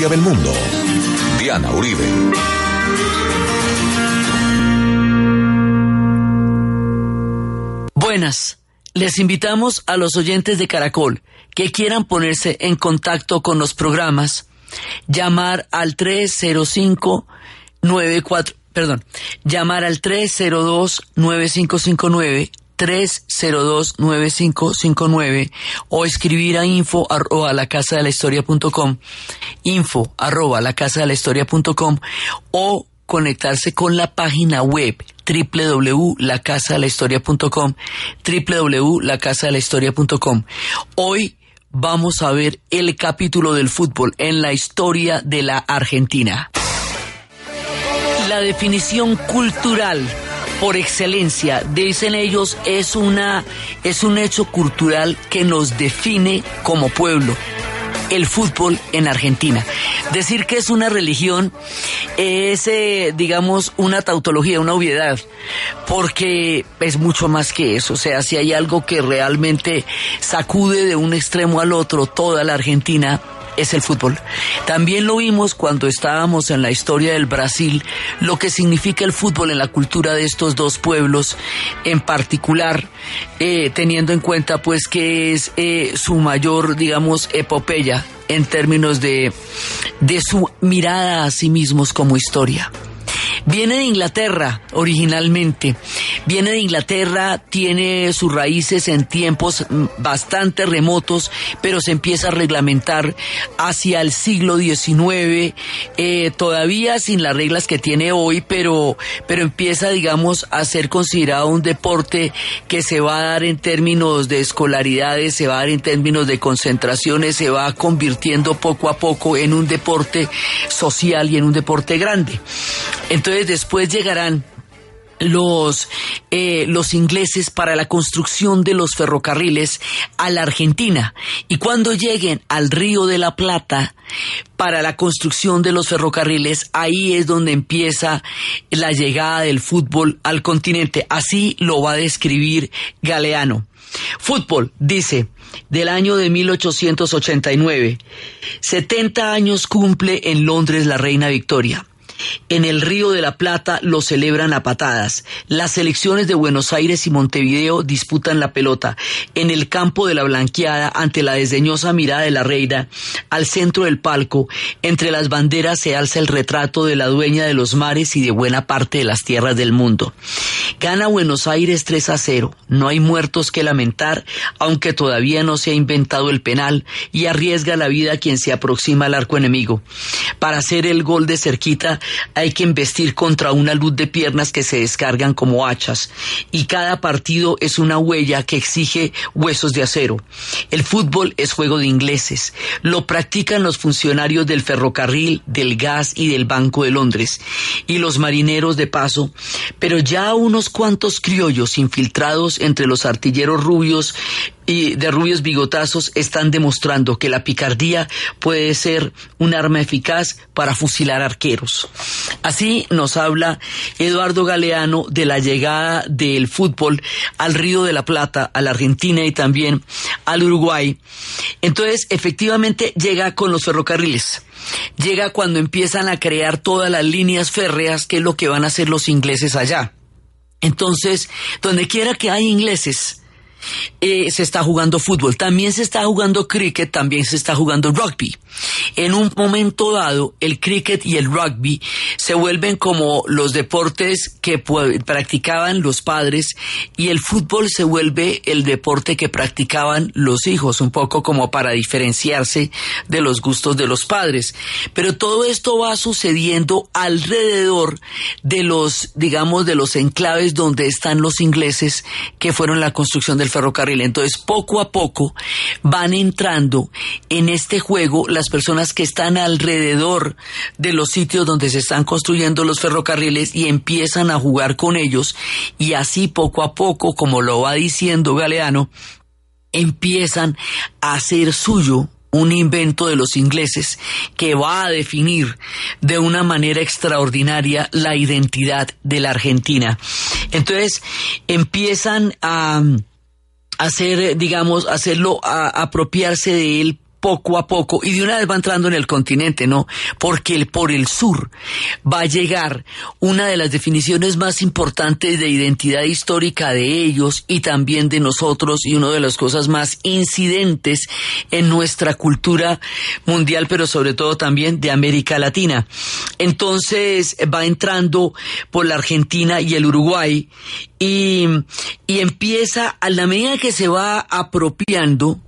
historia del mundo. Diana Uribe. Buenas, les invitamos a los oyentes de Caracol que quieran ponerse en contacto con los programas, llamar al 302-9559, 302-9559, o escribir a info@lacasadelahistoria.com, info@lacasadelahistoria.com, o conectarse con la página web www.lacasadelahistoria.com, www.lacasadelahistoria.com. Hoy vamos a ver el capítulo del fútbol en la historia de la Argentina. La definición cultural por excelencia, dicen ellos, es un hecho cultural que nos define como pueblo. El fútbol en Argentina. Decir que es una religión es, digamos, una tautología, una obviedad, porque es mucho más que eso. O sea, si hay algo que realmente sacude de un extremo al otro toda la Argentina, es el fútbol. También lo vimos cuando estábamos en la historia del Brasil, lo que significa el fútbol en la cultura de estos dos pueblos, en particular, teniendo en cuenta pues que es su mayor, digamos, epopeya en términos de su mirada a sí mismos como historia. Viene de Inglaterra originalmente, tiene sus raíces en tiempos bastante remotos, pero se empieza a reglamentar hacia el siglo XIX, todavía sin las reglas que tiene hoy, pero empieza, digamos, a ser considerado un deporte que se va a dar en términos de escolaridades, se va a dar en términos de concentraciones, se va convirtiendo poco a poco en un deporte social y en un deporte grande. Entonces después llegarán los ingleses para la construcción de los ferrocarriles a la Argentina, y cuando lleguen al Río de la Plata para la construcción de los ferrocarriles, ahí es donde empieza la llegada del fútbol al continente. Así lo va a describir Galeano. Fútbol, dice, del año de 1889, 70 años cumple en Londres la reina Victoria. En el Río de la Plata lo celebran a patadas. Las selecciones de Buenos Aires y Montevideo disputan la pelota. En el campo de la Blanqueada, ante la desdeñosa mirada de la reina, al centro del palco, entre las banderas se alza el retrato de la dueña de los mares y de buena parte de las tierras del mundo. Gana Buenos Aires 3-0. No hay muertos que lamentar, aunque todavía no se ha inventado el penal, y arriesga la vida quien se aproxima al arco enemigo. Para hacer el gol de cerquita, hay que embestir contra una luz de piernas que se descargan como hachas, y cada partido es una huella que exige huesos de acero. El fútbol es juego de ingleses. Lo practican los funcionarios del ferrocarril, del gas y del Banco de Londres, y los marineros de paso, pero ya unos cuantos criollos infiltrados entre los artilleros rubios y de rubios bigotazos están demostrando que la picardía puede ser un arma eficaz para fusilar arqueros. Así nos habla Eduardo Galeano de la llegada del fútbol al Río de la Plata, a la Argentina y también al Uruguay. Entonces, efectivamente, llega con los ferrocarriles. Llega cuando empiezan a crear todas las líneas férreas, que es lo que van a hacer los ingleses allá. Entonces, donde quiera que hay ingleses, se está jugando fútbol, también se está jugando cricket, también se está jugando rugby. En un momento dado, el cricket y el rugby se vuelven como los deportes que practicaban los padres, y el fútbol se vuelve el deporte que practicaban los hijos, un poco como para diferenciarse de los gustos de los padres. Pero todo esto va sucediendo alrededor de los, digamos, de los enclaves donde están los ingleses, que fueron la construcción del ferrocarril. Entonces, poco a poco van entrando en este juego las personas que están alrededor de los sitios donde se están construyendo los ferrocarriles, y empiezan a jugar con ellos, y así poco a poco, como lo va diciendo Galeano, empiezan a hacer suyo un invento de los ingleses que va a definir de una manera extraordinaria la identidad de la Argentina. Entonces, empiezan a hacer, digamos, a apropiarse de él poco a poco, y de una vez va entrando en el continente, ¿no? Porque por el sur va a llegar una de las definiciones más importantes de identidad histórica de ellos y también de nosotros, y una de las cosas más incidentes en nuestra cultura mundial, pero sobre todo también de América Latina. Entonces va entrando por la Argentina y el Uruguay, y empieza, a la medida que se va apropiando,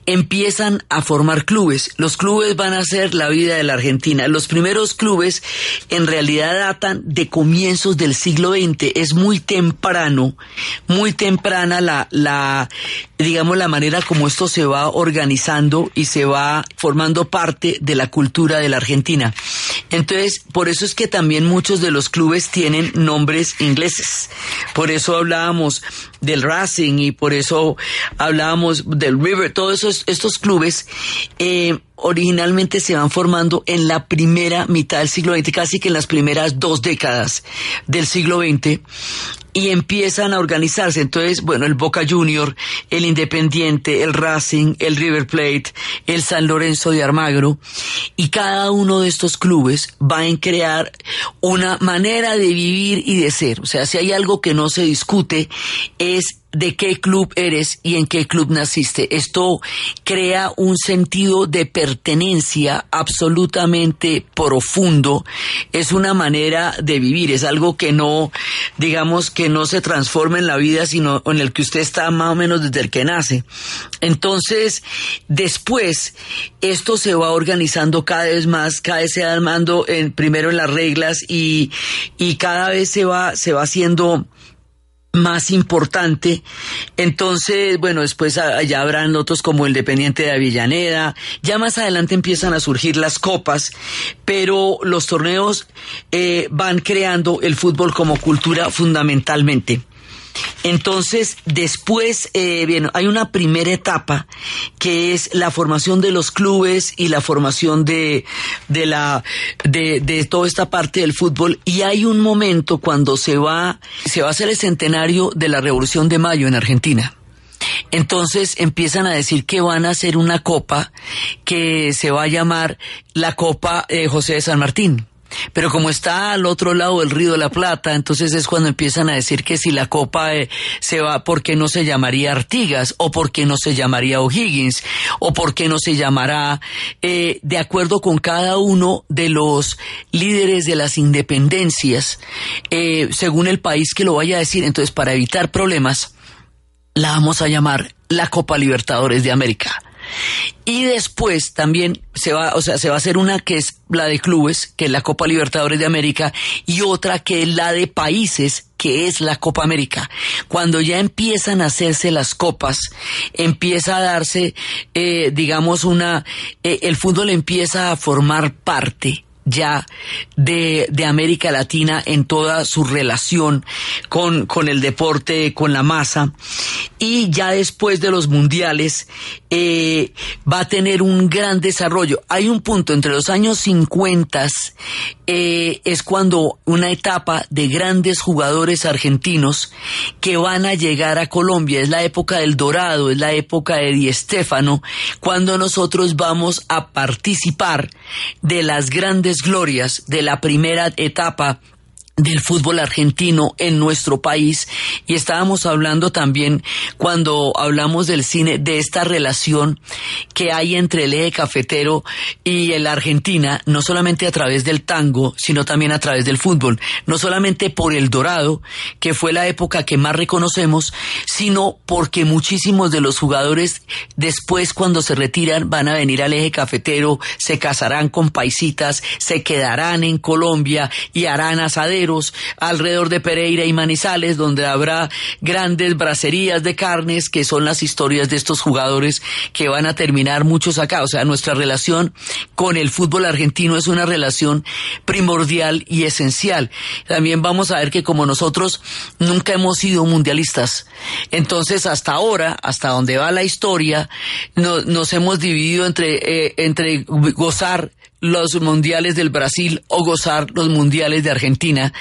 empiezan a formar clubes. Los clubes van a ser la vida de la Argentina. Los primeros clubes en realidad datan de comienzos del siglo XX. Es muy temprano, muy temprana digamos, la manera como esto se va organizando y se va formando parte de la cultura de la Argentina. Entonces, por eso es que también muchos de los clubes tienen nombres ingleses. Por eso hablábamos del Racing y por eso hablábamos del River. Todos estos clubes originalmente se van formando en la primera mitad del siglo XX, casi que en las primeras 2 décadas del siglo XX, y empiezan a organizarse. Entonces, bueno, el Boca Junior, el Independiente, el Racing, el River Plate, el San Lorenzo de Almagro, y cada uno de estos clubes va a crear una manera de vivir y de ser. O sea, si hay algo que no se discute es de qué club eres y en qué club naciste. Esto crea un sentido de pertenencia absolutamente profundo. Es una manera de vivir, es algo que no, digamos, que no se transforma en la vida, sino en el que usted está más o menos desde el que nace. Entonces, después, esto se va organizando cada vez más, cada vez se va armando primero en las reglas y cada vez se va haciendo más importante. Entonces, bueno, después allá habrán otros como el Independiente de Avellaneda. Ya más adelante empiezan a surgir las copas, pero los torneos van creando el fútbol como cultura fundamentalmente. Entonces, después, bien, hay una primera etapa que es la formación de los clubes y la formación de toda esta parte del fútbol, y hay un momento cuando se va a hacer el centenario de la Revolución de Mayo en Argentina. Entonces empiezan a decir que van a hacer una copa que se va a llamar la Copa José de San Martín. Pero como está al otro lado del Río de la Plata, entonces es cuando empiezan a decir que si la copa se va, ¿por qué no se llamaría Artigas? ¿O por qué no se llamaría O'Higgins? ¿O por qué no se llamará, de acuerdo con cada uno de los líderes de las independencias, según el país que lo vaya a decir? Entonces, para evitar problemas, la vamos a llamar la Copa Libertadores de América. Y después también se va a hacer una que es la de clubes, que es la Copa Libertadores de América, y otra que es la de países, que es la Copa América. Cuando ya empiezan a hacerse las copas, empieza a darse, digamos, el fútbol empieza a formar parte ya de América Latina en toda su relación con el deporte, con la masa, y ya después de los mundiales va a tener un gran desarrollo. Hay un punto entre los años 50, es cuando una etapa de grandes jugadores argentinos que van a llegar a Colombia, es la época del Dorado, es la época de Di Stéfano, cuando nosotros vamos a participar de las grandes glorias de la primera etapa del fútbol argentino en nuestro país. Y estábamos hablando también, cuando hablamos del cine, de esta relación que hay entre el eje cafetero y la Argentina, no solamente a través del tango, sino también a través del fútbol, no solamente por el Dorado, que fue la época que más reconocemos, sino porque muchísimos de los jugadores después, cuando se retiran, van a venir al eje cafetero, se casarán con paisitas, se quedarán en Colombia y harán asaderos alrededor de Pereira y Manizales, donde habrá grandes bracerías de carnes, que son las historias de estos jugadores que van a terminar muchos acá. O sea, nuestra relación con el fútbol argentino es una relación primordial y esencial. También vamos a ver que como nosotros nunca hemos sido mundialistas, entonces hasta ahora, hasta donde va la historia, nos hemos dividido entre gozar los mundiales del Brasil o gozar los mundiales de Argentina,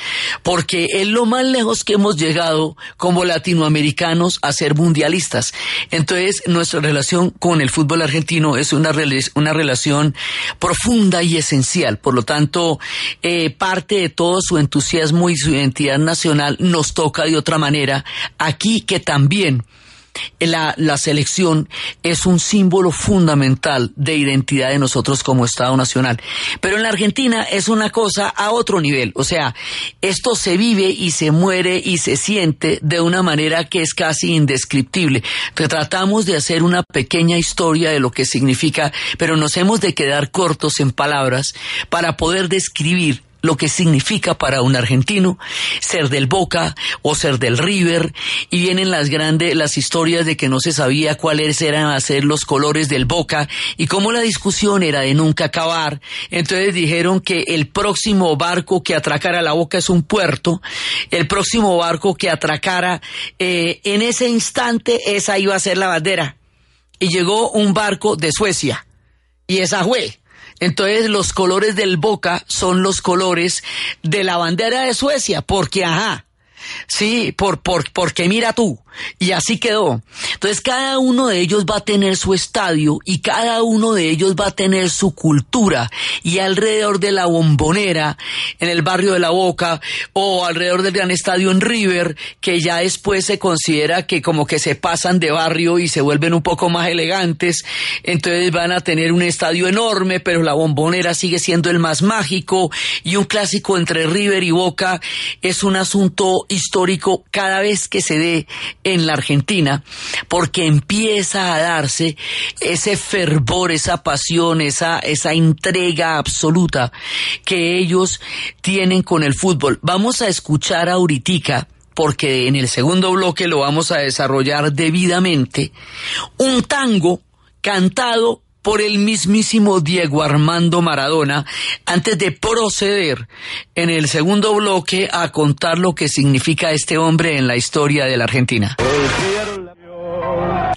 porque es lo más lejos que hemos llegado como latinoamericanos a ser mundialistas. Entonces, nuestra relación con el fútbol argentino es una relación profunda y esencial. Por lo tanto, parte de todo su entusiasmo y su identidad nacional nos toca de otra manera aquí, que también la selección es un símbolo fundamental de identidad de nosotros como Estado Nacional. Pero en la Argentina es una cosa a otro nivel. O sea, esto se vive y se muere y se siente de una manera que es casi indescriptible. Tratamos de hacer una pequeña historia de lo que significa, pero nos hemos de quedar cortos en palabras para poder describir lo que significa para un argentino ser del Boca o ser del River, y vienen las historias de que no se sabía cuáles eran a ser los colores del Boca y cómo la discusión era de nunca acabar. Entonces dijeron que el próximo barco que atracara la Boca es un puerto, el próximo barco que atracara en ese instante esa iba a ser la bandera, y llegó un barco de Suecia y esa fue. Entonces los colores del Boca son los colores de la bandera de Suecia, porque sí, porque mira tú, y así quedó. Entonces cada uno de ellos va a tener su estadio y cada uno de ellos va a tener su cultura, y alrededor de la Bombonera, en el barrio de La Boca, o alrededor del gran estadio en River, que ya después se considera que como que se pasan de barrio y se vuelven un poco más elegantes, entonces van a tener un estadio enorme, pero la Bombonera sigue siendo el más mágico, y un clásico entre River y Boca es un asunto histórico cada vez que se dé en la Argentina, porque empieza a darse ese fervor, esa pasión, esa entrega absoluta que ellos tienen con el fútbol. Vamos a escuchar ahoritica, porque en el segundo bloque lo vamos a desarrollar debidamente, un tango cantado por el mismísimo Diego Armando Maradona, antes de proceder en el segundo bloque a contar lo que significa este hombre en la historia de la Argentina.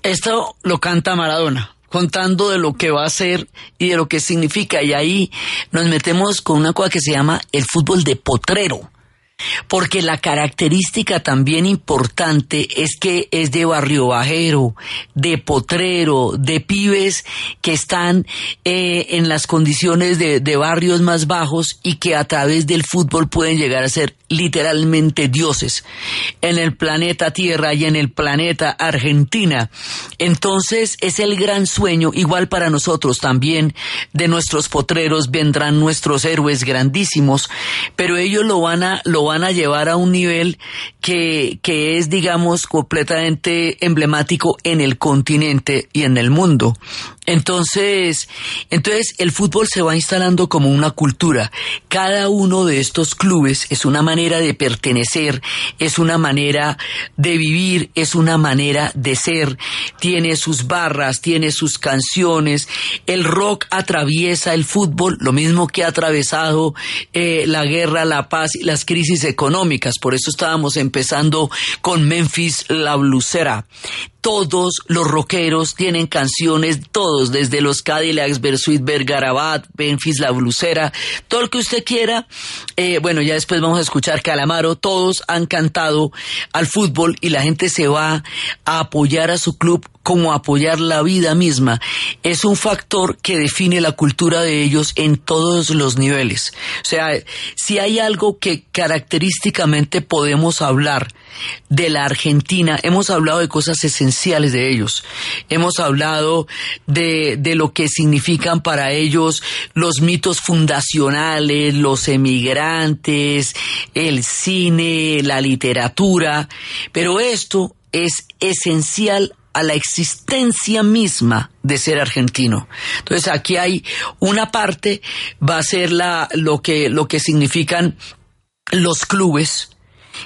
Esto lo canta Maradona, contando de lo que va a ser y de lo que significa, y ahí nos metemos con una cosa que se llama el fútbol de potrero. Porque la característica también importante es que es de barrio bajero, de potrero, de pibes que están en las condiciones de barrios más bajos, y que a través del fútbol pueden llegar a ser literalmente dioses en el planeta Tierra y en el planeta Argentina. Entonces es el gran sueño, igual para nosotros también, de nuestros potreros vendrán nuestros héroes grandísimos, pero ellos lo van a llevar a un nivel que es, digamos, completamente emblemático en el continente y en el mundo. Entonces el fútbol se va instalando como una cultura. Cada uno de estos clubes es una manera de pertenecer, es una manera de vivir, es una manera de ser. Tiene sus barras, tiene sus canciones. El rock atraviesa el fútbol, lo mismo que ha atravesado la guerra, la paz y las crisis económicas. Por eso estábamos empezando con Memphis la Blusera. Todos los rockeros tienen canciones, todos, desde los Cadillacs, Bersuit Vergarabat, Memphis la Blusera, todo lo que usted quiera. Bueno, ya después vamos a escuchar Calamaro. Todos han cantado al fútbol, y la gente se va a apoyar a su club como apoyar la vida misma. Es un factor que define la cultura de ellos en todos los niveles. O sea, si hay algo que característicamente podemos hablar de la Argentina, hemos hablado de cosas esenciales de ellos. Hemos hablado de lo que significan para ellos los mitos fundacionales, los emigrantes, el cine, la literatura, pero esto es esencial a la existencia misma de ser argentino. Entonces aquí hay una parte, va a ser lo que significan los clubes,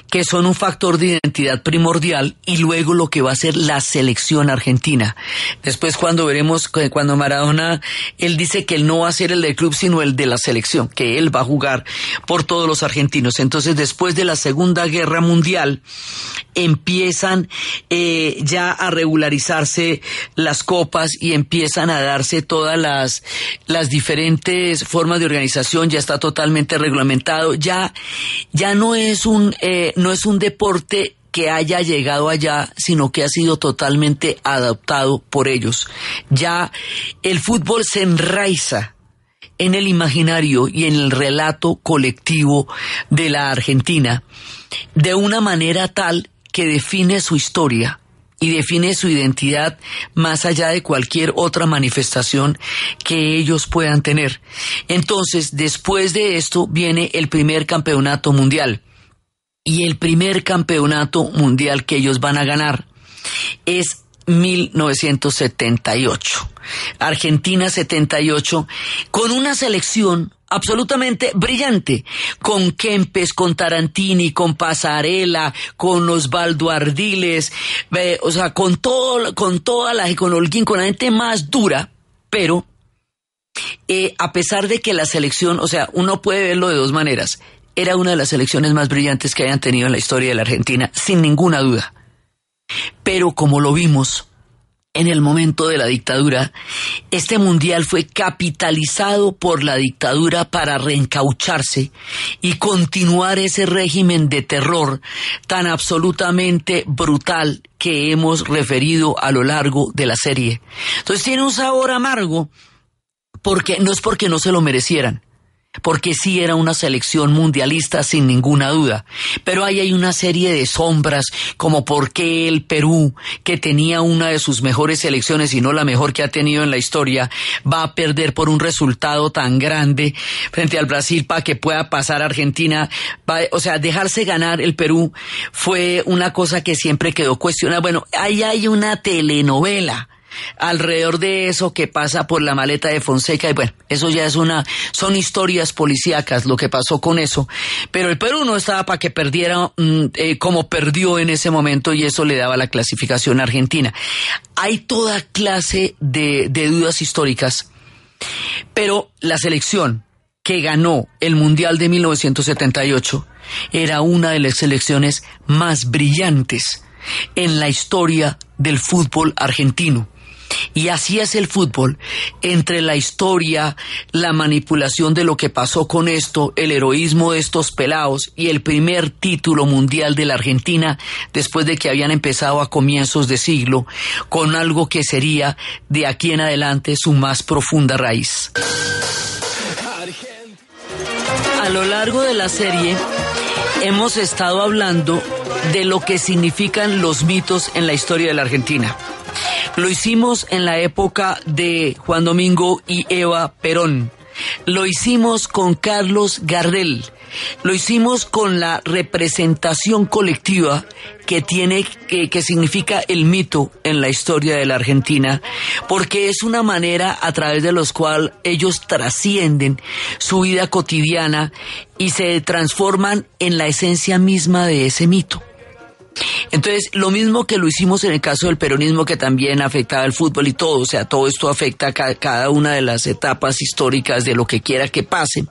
que son un factor de identidad primordial, y luego lo que va a ser la selección argentina. Después cuando veremos, cuando Maradona, él dice que él no va a ser el del club sino el de la selección, que él va a jugar por todos los argentinos. Entonces después de la Segunda Guerra Mundial empiezan ya a regularizarse las copas y empiezan a darse todas las diferentes formas de organización. Ya está totalmente reglamentado, ya no es un deporte que haya llegado allá, sino que ha sido totalmente adaptado por ellos. Ya el fútbol se enraiza en el imaginario y en el relato colectivo de la Argentina de una manera tal que define su historia y define su identidad más allá de cualquier otra manifestación que ellos puedan tener. Entonces, después de esto viene el primer campeonato mundial. Y el primer campeonato mundial que ellos van a ganar es 1978. Argentina 78, con una selección absolutamente brillante, con Kempes, con Tarantini, con Pasarela, con Osvaldo Ardiles, o sea, con Holguín, con la gente más dura, pero a pesar de que la selección, o sea, uno puede verlo de dos maneras. Era una de las selecciones más brillantes que hayan tenido en la historia de la Argentina, sin ninguna duda. Pero como lo vimos en el momento de la dictadura, este mundial fue capitalizado por la dictadura para reencaucharse y continuar ese régimen de terror tan absolutamente brutal que hemos referido a lo largo de la serie. Entonces tiene un sabor amargo, porque no es porque no se lo merecieran, porque sí era una selección mundialista sin ninguna duda, pero ahí hay una serie de sombras, como por qué el Perú, que tenía una de sus mejores selecciones y no la mejor que ha tenido en la historia, va a perder por un resultado tan grande frente al Brasil para que pueda pasar a Argentina. O sea, dejarse ganar el Perú fue una cosa que siempre quedó cuestionada. Bueno, ahí hay una telenovela alrededor de eso que pasa por la maleta de Fonseca, y bueno, eso ya son historias policíacas lo que pasó con eso, pero el Perú no estaba para que perdiera como perdió en ese momento, y eso le daba la clasificación a Argentina. Hay toda clase de dudas históricas, pero la selección que ganó el Mundial de 1978 era una de las selecciones más brillantes en la historia del fútbol argentino. Y así es el fútbol, entre la historia, la manipulación de lo que pasó con esto, el heroísmo de estos pelados y el primer título mundial de la Argentina después de que habían empezado a comienzos de siglo con algo que sería de aquí en adelante su más profunda raíz. A lo largo de la serie hemos estado hablando de lo que significan los mitos en la historia de la Argentina. Lo hicimos en la época de Juan Domingo y Eva Perón. Lo hicimos con Carlos Gardel. Lo hicimos con la representación colectiva que significa el mito en la historia de la Argentina, porque es una manera a través de los cual ellos trascienden su vida cotidiana y se transforman en la esencia misma de ese mito. Entonces, lo mismo que lo hicimos en el caso del peronismo, que también afectaba el fútbol y todo, o sea, todo esto afecta a cada una de las etapas históricas de lo que quiera que pase,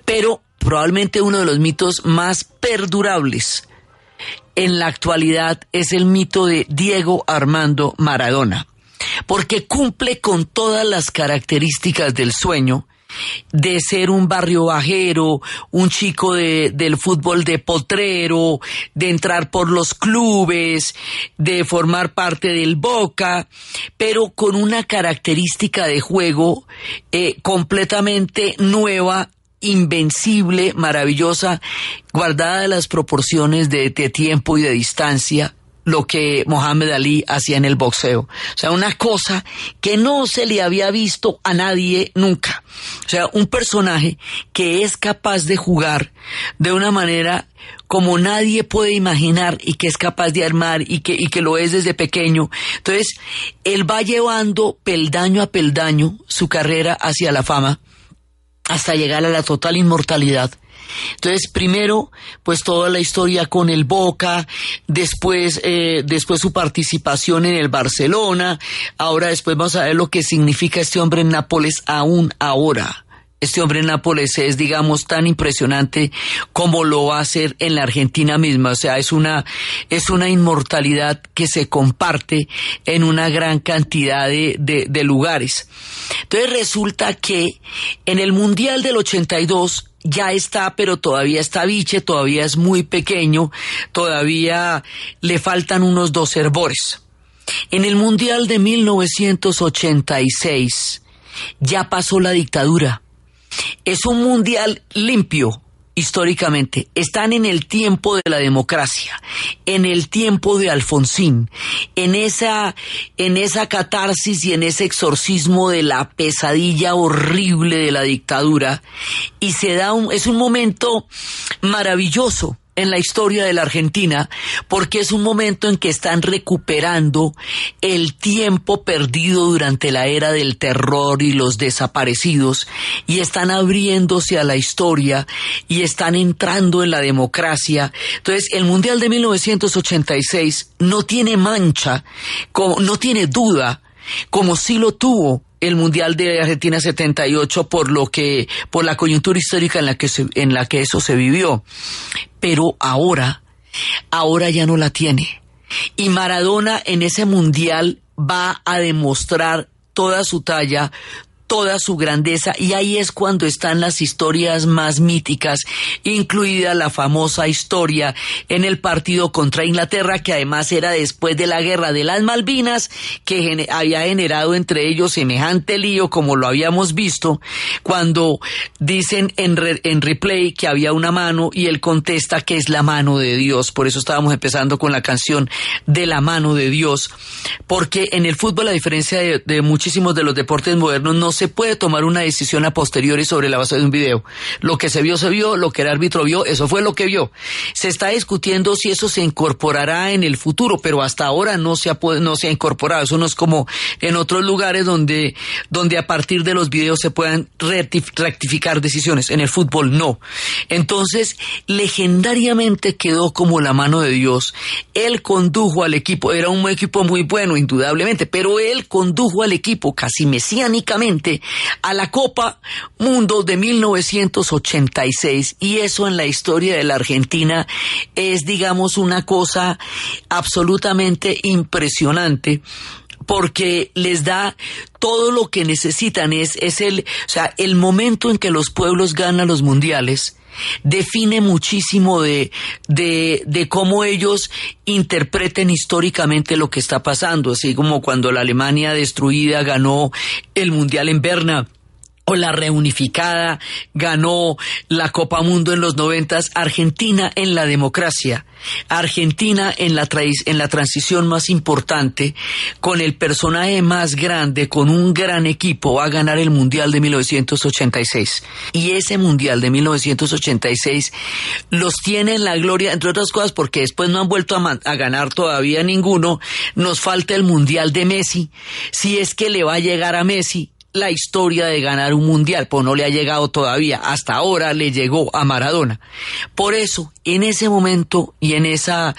pero probablemente uno de los mitos más perdurables en la actualidad es el mito de Diego Armando Maradona, porque cumple con todas las características del sueño de ser un barrio bajero, un chico del fútbol de potrero, de entrar por los clubes, de formar parte del Boca, pero con una característica de juego completamente nueva, invencible, maravillosa, guardada de las proporciones de tiempo y de distancia, lo que Mohamed Ali hacía en el boxeo. O sea, una cosa que no se le había visto a nadie nunca. O sea, un personaje que es capaz de jugar de una manera como nadie puede imaginar, y que es capaz de armar y que lo es desde pequeño. Entonces, él va llevando peldaño a peldaño su carrera hacia la fama hasta llegar a la total inmortalidad Entonces, primero, pues toda la historia con el Boca, después su participación en el Barcelona, ahora después vamos a ver lo que significa este hombre en Nápoles aún ahora. Este hombre en Nápoles es, digamos, tan impresionante como lo va a ser en la Argentina misma. O sea, es una inmortalidad que se comparte en una gran cantidad de lugares. Entonces resulta que en el Mundial del 82 ya está, pero todavía está biche, todavía es muy pequeño, todavía le faltan unos 2 hervores. En el Mundial de 1986 ya pasó la dictadura. Es un mundial limpio, históricamente. Están en el tiempo de la democracia, en el tiempo de Alfonsín, en esa catarsis y en ese exorcismo de la pesadilla horrible de la dictadura. Y es un momento maravilloso en la historia de la Argentina, porque es un momento en que están recuperando el tiempo perdido durante la era del terror y los desaparecidos, y están abriéndose a la historia y están entrando en la democracia. Entonces, el Mundial de 1986 no tiene mancha, no tiene duda, como sí lo tuvo el Mundial de Argentina 78 por la coyuntura histórica en la que eso se vivió. Pero ahora ya no la tiene. Y Maradona en ese Mundial va a demostrar toda su talla, toda su grandeza, y ahí es cuando están las historias más míticas, incluida la famosa historia en el partido contra Inglaterra, que además era después de la guerra de las Malvinas, que había generado entre ellos semejante lío como lo habíamos visto, cuando dicen en replay que había una mano y él contesta que es la mano de Dios. Por eso estábamos empezando con la canción de la mano de Dios, porque en el fútbol, a diferencia de muchísimos de los deportes modernos, no se puede tomar una decisión a posteriori sobre la base de un video. Lo que se vio, lo que el árbitro vio, eso fue lo que vio. Se está discutiendo si eso se incorporará en el futuro, pero hasta ahora no se ha incorporado. Eso no es como en otros lugares donde a partir de los videos se puedan rectificar decisiones. En el fútbol no. Entonces, legendariamente quedó como la mano de Dios. Él condujo al equipo, era un equipo muy bueno, indudablemente, pero él condujo al equipo casi mesiánicamente a la Copa Mundo de 1986, y eso en la historia de la Argentina es, digamos, una cosa absolutamente impresionante, porque les da todo lo que necesitan. El momento en que los pueblos ganan los mundiales define muchísimo de cómo ellos interpreten históricamente lo que está pasando, así como cuando la Alemania destruida ganó el Mundial en Berna, o la reunificada ganó la Copa Mundo en los 90. Argentina en la democracia, Argentina en la transición más importante, con el personaje más grande, con un gran equipo, va a ganar el Mundial de 1986. Y ese Mundial de 1986 los tiene en la gloria, entre otras cosas, porque después no han vuelto a ganar todavía ninguno. Nos falta el Mundial de Messi, si es que le va a llegar a Messi la historia de ganar un mundial, pues no le ha llegado todavía. Hasta ahora le llegó a Maradona. Por eso, en ese momento y en esa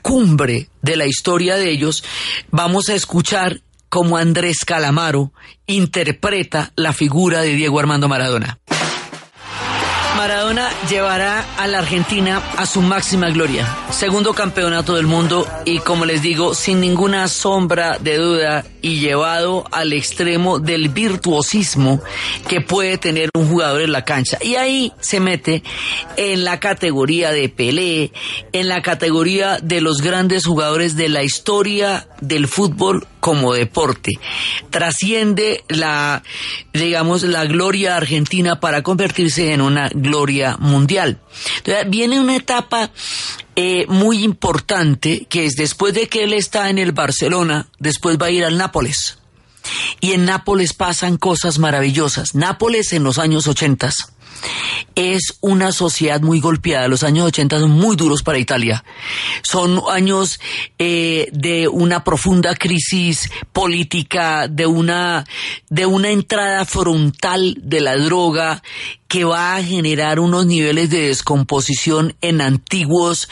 cumbre de la historia de ellos, vamos a escuchar cómo Andrés Calamaro interpreta la figura de Diego Armando Maradona. Maradona llevará a la Argentina a su máxima gloria. Segundo campeonato del mundo y, como les digo, sin ninguna sombra de duda, y llevado al extremo del virtuosismo que puede tener un jugador en la cancha. Y ahí se mete en la categoría de Pelé, en la categoría de los grandes jugadores de la historia del fútbol como deporte. Trasciende la gloria argentina para convertirse en una gloria mundial. Entonces, viene una etapa muy importante, que es después de que él está en el Barcelona, después va a ir al Nápoles. Y en Nápoles pasan cosas maravillosas. Nápoles en los años 80 es una sociedad muy golpeada. Los años 80 son muy duros para Italia. Son años de una profunda crisis política, de una entrada frontal de la droga que va a generar unos niveles de descomposición en antiguos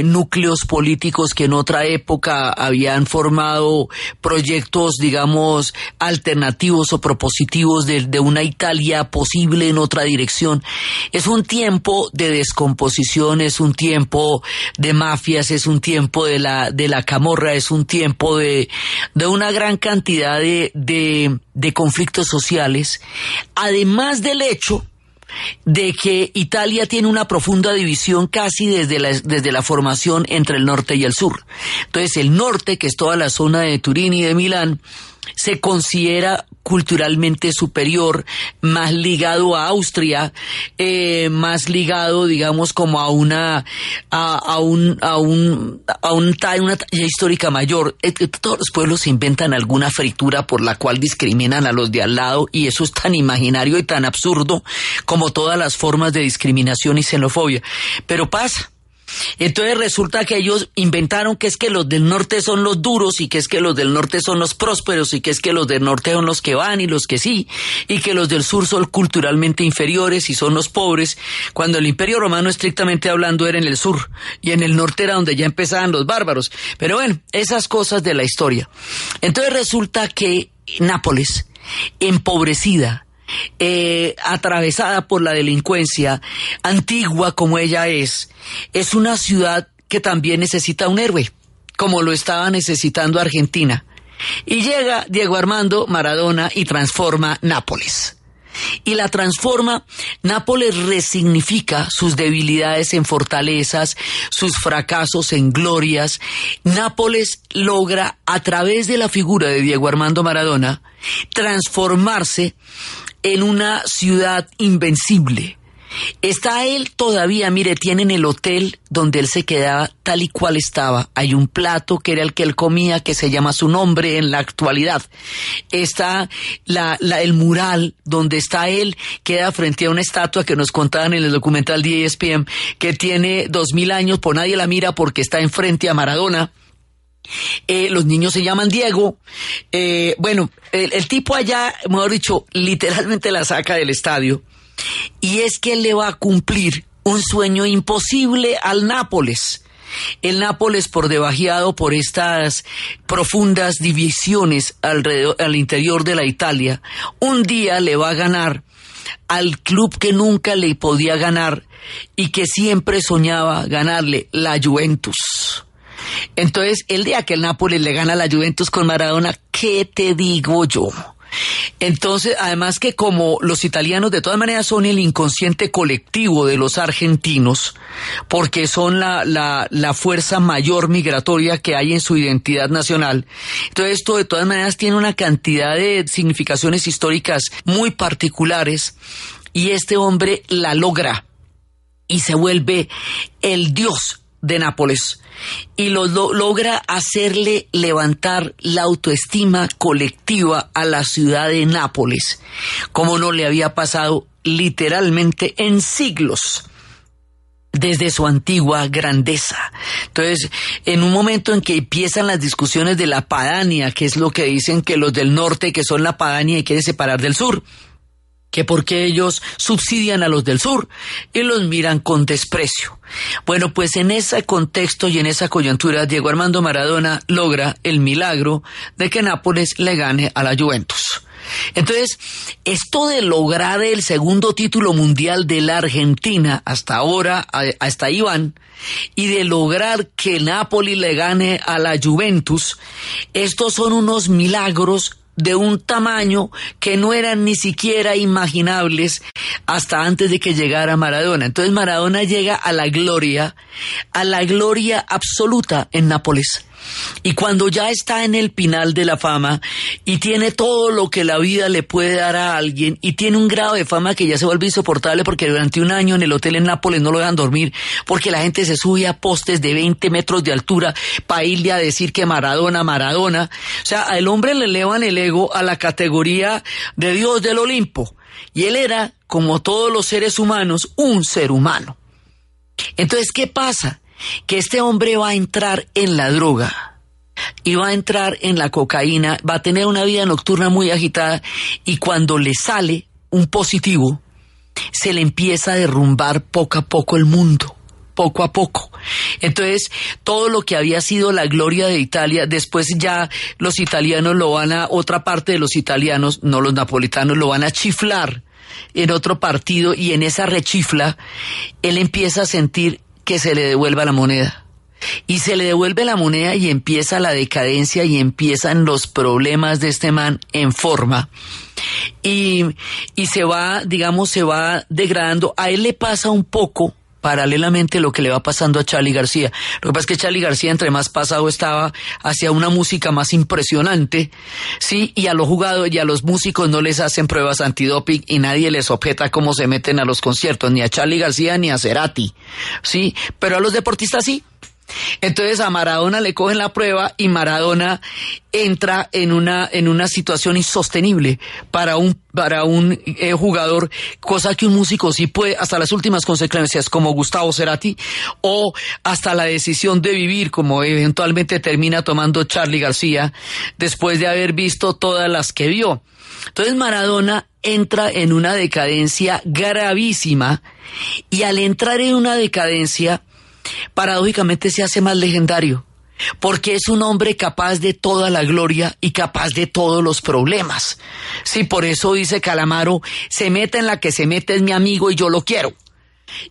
núcleos políticos que en otra época habían formado proyectos, digamos, alternativos o propositivos de una Italia posible en otra dirección. Es un tiempo de descomposición, es un tiempo de mafias, es un tiempo de la camorra, es un tiempo de una gran cantidad de conflictos sociales, además del hecho de que Italia tiene una profunda división casi desde la formación entre el norte y el sur. Entonces el norte, que es toda la zona de Turín y de Milán, se considera culturalmente superior, más ligado a Austria, más ligado, digamos, como a una talla histórica mayor. Todos los pueblos se inventan alguna fritura por la cual discriminan a los de al lado, y eso es tan imaginario y tan absurdo como todas las formas de discriminación y xenofobia. Pero pasa. Entonces resulta que ellos inventaron que es que los del norte son los duros, y que es que los del norte son los prósperos, y que es que los del norte son los que van y los que sí, y que los del sur son culturalmente inferiores y son los pobres, cuando el Imperio Romano, estrictamente hablando, era en el sur, y en el norte era donde ya empezaban los bárbaros. Pero bueno, esas cosas de la historia. Entonces resulta que Nápoles, empobrecida, atravesada por la delincuencia, antigua como ella es una ciudad que también necesita un héroe, como lo estaba necesitando Argentina. Y llega Diego Armando Maradona y transforma Nápoles. Y la transforma. Nápoles resignifica sus debilidades en fortalezas, sus fracasos en glorias. Nápoles logra, a través de la figura de Diego Armando Maradona, transformarse en una ciudad invencible. Está él todavía, mire, tienen el hotel donde él se quedaba tal y cual estaba. Hay un plato que era el que él comía, que se llama su nombre en la actualidad. Está el mural donde está él, queda frente a una estatua que nos contaban en el documental de ESPN, que tiene 2000 años, pues nadie la mira porque está enfrente a Maradona. Los niños se llaman Diego. Bueno, el tipo allá, mejor dicho, literalmente la saca del estadio. Y es que él le va a cumplir un sueño imposible al Nápoles. El Nápoles, por debajeado por estas profundas divisiones al interior de la Italia, un día le va a ganar al club que nunca le podía ganar y que siempre soñaba ganarle, la Juventus. Entonces, el día que el Nápoles le gana a la Juventus con Maradona, ¿qué te digo yo? Entonces, además que como los italianos de todas maneras son el inconsciente colectivo de los argentinos, porque son la fuerza mayor migratoria que hay en su identidad nacional, entonces esto de todas maneras tiene una cantidad de significaciones históricas muy particulares, y este hombre la logra y se vuelve el dios de Nápoles, y logra hacerle levantar la autoestima colectiva a la ciudad de Nápoles, como no le había pasado literalmente en siglos desde su antigua grandeza. Entonces, en un momento en que empiezan las discusiones de la Padania, que es lo que dicen que los del norte, que son la Padania y quieren separar del sur, que porque ellos subsidian a los del sur y los miran con desprecio. Bueno, pues en ese contexto y en esa coyuntura, Diego Armando Maradona logra el milagro de que Nápoles le gane a la Juventus. Entonces, esto de lograr el segundo título mundial de la Argentina, hasta ahora, hasta ahí van, y de lograr que Nápoles le gane a la Juventus, estos son unos milagros de un tamaño que no eran ni siquiera imaginables hasta antes de que llegara Maradona. Entonces Maradona llega a la gloria absoluta en Nápoles. Y cuando ya está en el pinal de la fama y tiene todo lo que la vida le puede dar a alguien, y tiene un grado de fama que ya se vuelve insoportable, porque durante un año en el hotel en Nápoles no lo dejan dormir porque la gente se sube a postes de 20 metros de altura para irle a decir que Maradona. O sea, al hombre le elevan el ego a la categoría de Dios del Olimpo, y él era, como todos los seres humanos, un ser humano. Entonces, ¿qué pasa? Que este hombre va a entrar en la droga y va a entrar en la cocaína, va a tener una vida nocturna muy agitada, y cuando le sale un positivo, se le empieza a derrumbar poco a poco el mundo. Poco a poco. Entonces, todo lo que había sido la gloria de Italia, después ya los italianos otra parte de los italianos, no los napolitanos, lo van a chiflar en otro partido, y en esa rechifla, él empieza a sentir que se le devuelva la moneda. Y se le devuelve la moneda y empieza la decadencia y empiezan los problemas de este man en forma. Y se va degradando. A él le pasa un poco paralelamente lo que le va pasando a Charly García. Lo que pasa es que Charly García, entre más pasado estaba, hacia una música más impresionante, sí, y a los jugadores y a los músicos no les hacen pruebas antidoping y nadie les objeta cómo se meten a los conciertos, ni a Charly García ni a Cerati, sí, pero a los deportistas sí. Entonces a Maradona le cogen la prueba y Maradona entra en una situación insostenible para un jugador, cosa que un músico sí puede, hasta las últimas consecuencias, como Gustavo Cerati, o hasta la decisión de vivir, como eventualmente termina tomando Charly García, después de haber visto todas las que vio. Entonces Maradona entra en una decadencia gravísima, y al entrar en una decadencia, paradójicamente se hace más legendario, porque es un hombre capaz de toda la gloria y capaz de todos los problemas. Sí, por eso dice Calamaro, se mete en la que se mete, es mi amigo y yo lo quiero.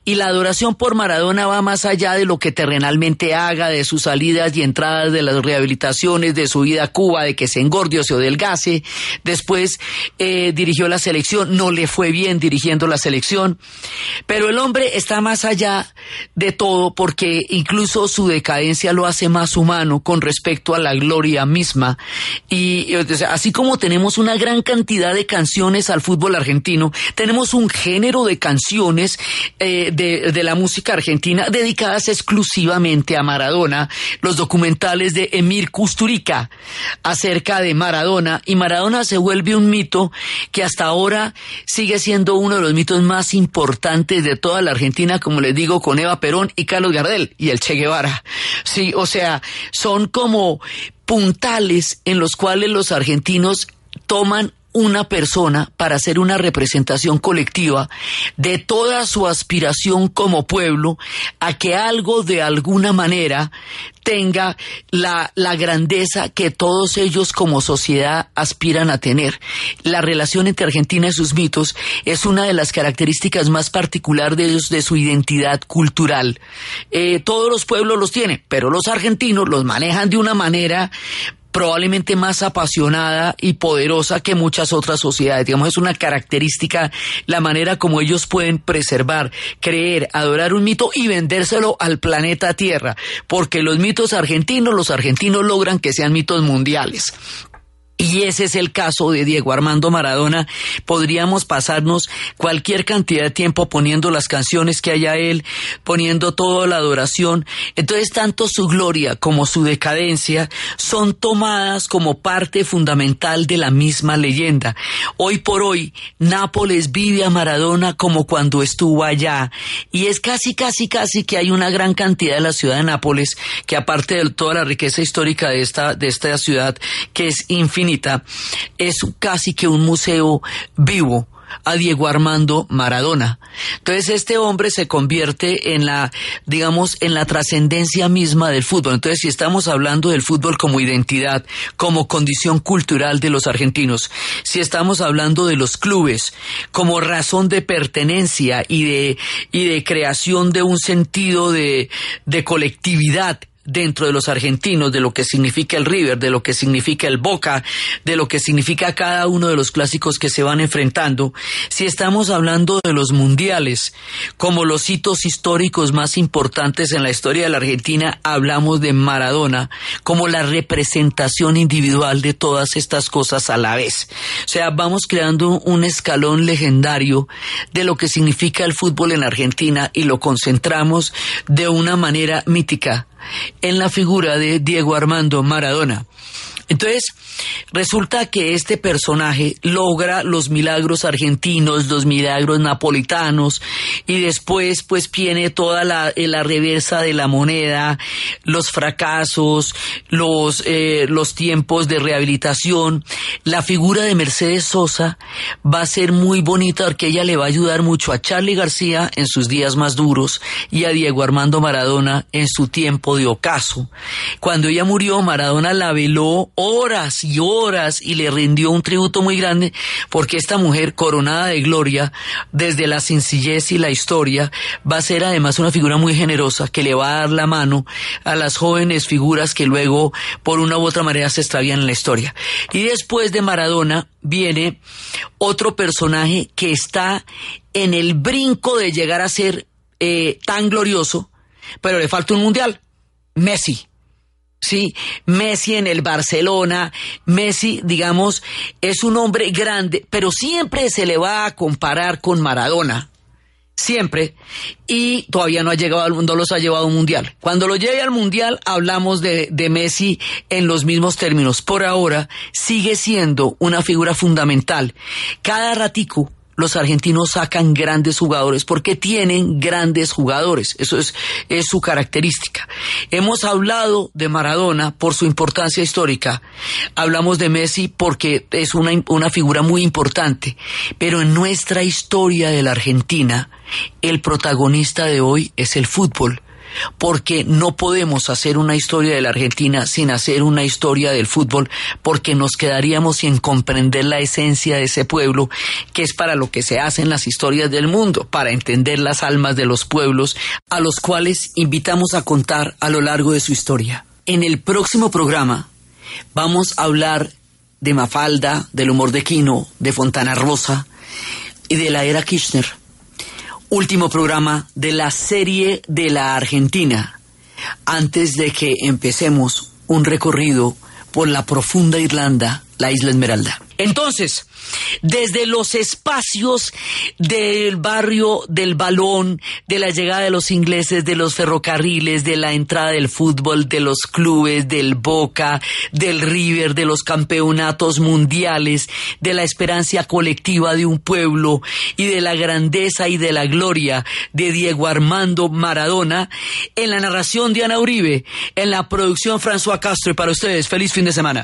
Y la adoración por Maradona va más allá de lo que terrenalmente haga, de sus salidas y entradas, de las rehabilitaciones, de su ida a Cuba, de que se engorde o se adelgace. Después dirigió la selección, no le fue bien dirigiendo la selección, pero el hombre está más allá de todo, porque incluso su decadencia lo hace más humano con respecto a la gloria misma. Y o sea, así como tenemos una gran cantidad de canciones al fútbol argentino, tenemos un género de canciones de la música argentina dedicadas exclusivamente a Maradona, los documentales de Emir Kusturica acerca de Maradona, y Maradona se vuelve un mito que hasta ahora sigue siendo uno de los mitos más importantes de toda la Argentina, como les digo, con Eva Perón y Carlos Gardel y el Che Guevara. Sí, o sea, son como puntales en los cuales los argentinos toman una persona para hacer una representación colectiva de toda su aspiración como pueblo a que algo de alguna manera tenga la grandeza que todos ellos como sociedad aspiran a tener. La relación entre Argentina y sus mitos es una de las características más particulares de ellos, de su identidad cultural. Todos los pueblos los tienen, pero los argentinos los manejan de una manera probablemente más apasionada y poderosa que muchas otras sociedades. Digamos, es una característica la manera como ellos pueden preservar, creer, adorar un mito y vendérselo al planeta Tierra, porque los mitos argentinos, los argentinos logran que sean mitos mundiales. Y ese es el caso de Diego Armando Maradona. Podríamos pasarnos cualquier cantidad de tiempo poniendo las canciones que haya él, poniendo toda la adoración. Entonces, tanto su gloria como su decadencia son tomadas como parte fundamental de la misma leyenda. Hoy por hoy, Nápoles vive a Maradona como cuando estuvo allá. Y es casi que hay una gran cantidad de la ciudad de Nápoles, que aparte de toda la riqueza histórica de esta ciudad, que es infinita, es casi que un museo vivo a Diego Armando Maradona. Entonces este hombre se convierte en la trascendencia misma del fútbol. Entonces, si estamos hablando del fútbol como identidad, como condición cultural de los argentinos, si estamos hablando de los clubes como razón de pertenencia y de creación de un sentido de colectividad dentro de los argentinos, de lo que significa el River, de lo que significa el Boca, de lo que significa cada uno de los clásicos que se van enfrentando, si estamos hablando de los mundiales como los hitos históricos más importantes en la historia de la Argentina, hablamos de Maradona como la representación individual de todas estas cosas a la vez. O sea, vamos creando un escalón legendario de lo que significa el fútbol en Argentina y lo concentramos de una manera mítica en la figura de Diego Armando Maradona. Entonces, resulta que este personaje logra los milagros argentinos, los milagros napolitanos, y después pues viene toda la reversa de la moneda, los fracasos, los tiempos de rehabilitación. La figura de Mercedes Sosa va a ser muy bonita porque ella le va a ayudar mucho a Charly García en sus días más duros y a Diego Armando Maradona en su tiempo de ocaso. Cuando ella murió, Maradona la veló horas y horas y le rindió un tributo muy grande, porque esta mujer coronada de gloria desde la sencillez y la historia va a ser además una figura muy generosa que le va a dar la mano a las jóvenes figuras que luego por una u otra manera se extravían en la historia. Y después de Maradona viene otro personaje que está en el brinco de llegar a ser tan glorioso, pero le falta un mundial: Messi. Sí, Messi en el Barcelona. Messi, digamos, es un hombre grande, pero siempre se le va a comparar con Maradona. Siempre. Y todavía no los ha llevado a un mundial. Cuando lo lleve al mundial, hablamos de Messi en los mismos términos. Por ahora, sigue siendo una figura fundamental. Cada ratico, los argentinos sacan grandes jugadores porque tienen grandes jugadores. Eso es su característica. Hemos hablado de Maradona por su importancia histórica. Hablamos de Messi porque es una figura muy importante. Pero en nuestra historia de la Argentina, el protagonista de hoy es el fútbol. Porque no podemos hacer una historia de la Argentina sin hacer una historia del fútbol, porque nos quedaríamos sin comprender la esencia de ese pueblo, que es para lo que se hacen las historias del mundo, para entender las almas de los pueblos a los cuales invitamos a contar a lo largo de su historia. En el próximo programa vamos a hablar de Mafalda, del humor de Quino, de Fontana Rosa y de la era Kirchner. Último programa de la serie de la Argentina, antes de que empecemos un recorrido por la profunda Irlanda, la Isla Esmeralda. Entonces, desde los espacios del barrio del Balón, de la llegada de los ingleses, de los ferrocarriles, de la entrada del fútbol, de los clubes, del Boca, del River, de los campeonatos mundiales, de la esperanza colectiva de un pueblo y de la grandeza y de la gloria de Diego Armando Maradona, en la narración Diana Uribe, en la producción François Castro, y para ustedes, feliz fin de semana.